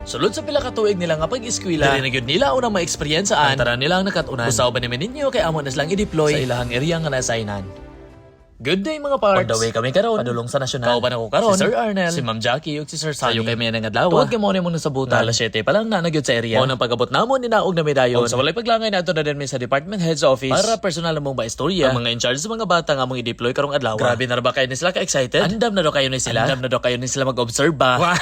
Sulod sa pila ka tuig nila nga pag-eskwela, diri na gyud nila unang ma-eksperyensaan ang tanan nilang nakatunan. Usaw ba naman ninyo kay amo na silang i-deploy sa ilahang area nga na-assignan. Good day mga parts. On the way kami karon padulong sa nasyonal. Kauban ako karon. Si Sir Arnel, si Ma'am Jackie ug si Sir Sunny. Sayo kay may nangadlaw. Tuwag kay mo ni mong nasabutan. Alas 7 pa lang na nagyud sa area. Mo nang pag-abot namon ninaog na medayon. Sa walay paglangay nato na din mi sa department head's office para personal na mong ba-istorya ang mga in charge sa mga bata nga mong i-deploy karong adlaw. Grabe na ra ba kayo ni sila ka-excited? Andam na daw kayo ni sila. Andam na daw kayo ni sila mag-observe ba? Why?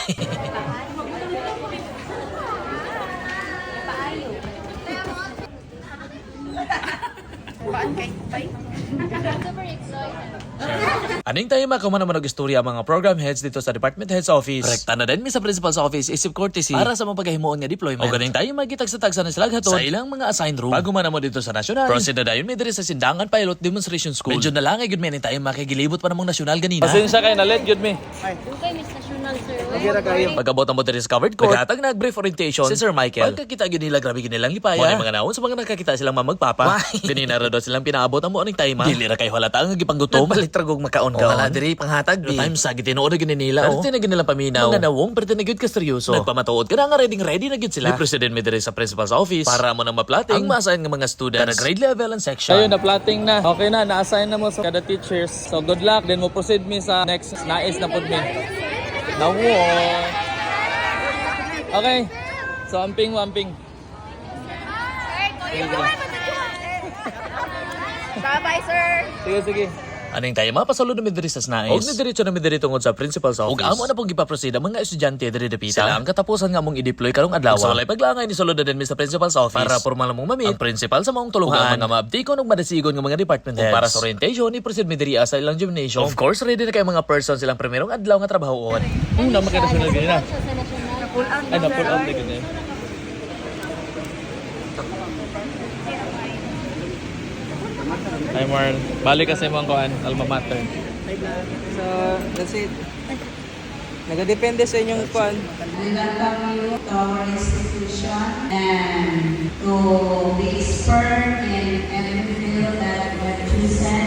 Aning tayo makuha naman og-istorya ang mga program heads dito sa department heads office. Rekta na din mi sa principal's office isip courtesy para sa mga paghimuon nga deployment. O ganing tayo magitagsa-tagsa na sila hatod sa ilang mga assigned room. Bago man mo dito sa national. Proceed na dayon mi diri sa Sindangan Pilot Demonstration School. Medyo na lang ay gud mi tayo makigilibot pa namong nasyonal ganina. Pasensya kay nalet gud mi. Okay, Miss National, sir. Pag-abot mo diri sa covered court, naghatag nag-brief orientation si Sir Michael. Pagkakita gyud nila grabe gyud nilang lipaya. Mo mga naon sa mga nakakita silang mamagpapa. Ganina ra daw silang pinaabot ang mo aning time. Dili ra kay halata ang gipanggutom. Balitragog makaon ka. Wala diri panghatag di. Times sa gitinuod gyud nila. Pero tinag nilang paminaw. Mga nawong pero tinagud ka seryoso. Nagpamatuod ka na nga ready na gyud sila. President mi diri sa principal's office para mo nang maplating ang ma-assign nga mga students kada grade level and section. Kayo na plotting na. Okay na, na-assign na mo sa kada teachers. So good luck. Then mo proceed mi sa next nais na pud mi. Nawo. Okay. So amping. Bye-bye, sir. Sige. Aning tayo mapasulod na mi diri sa SNAIS. Og ni diretso na mi diri tungod sa principal's office. Og amo na pong gipa-proceed ang mga estudyante diri dapita. Sila ang katapusan nga mong i-deploy karong adlaw. So walay paglangay ni sulod na din mi sa principal's office para formal mong mamit ang principal sa mong tulungan. Ug ang mga maabtikon ug madasigon nga mga department heads. Para sa orientation ni proceed mi diri sa ilang gymnasium. Of course ready na kay mga person silang primerong adlaw nga trabahoon. Na magkanasyonal gid na. Sa national. Ay na pull out na gid. Hi Marl. Balik kasi mo ang kuan, alma mater. So, that's it. Nagadepende sa inyong kuan. We welcome you to our institution and to be expert in every field that you have chosen.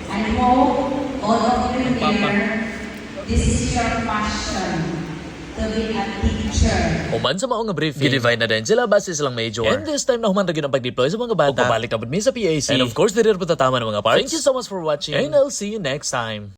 I hope all of you here, this is your passion to be a teacher. Human sa maong nga briefing, gidivide na din sila base silang major. And this time na human na ang pag-deploy sa mga bata. O pabalik na po mi sa PAC. And of course, diri po tatama ng mga parts. Thank you so much for watching. And I'll see you next time.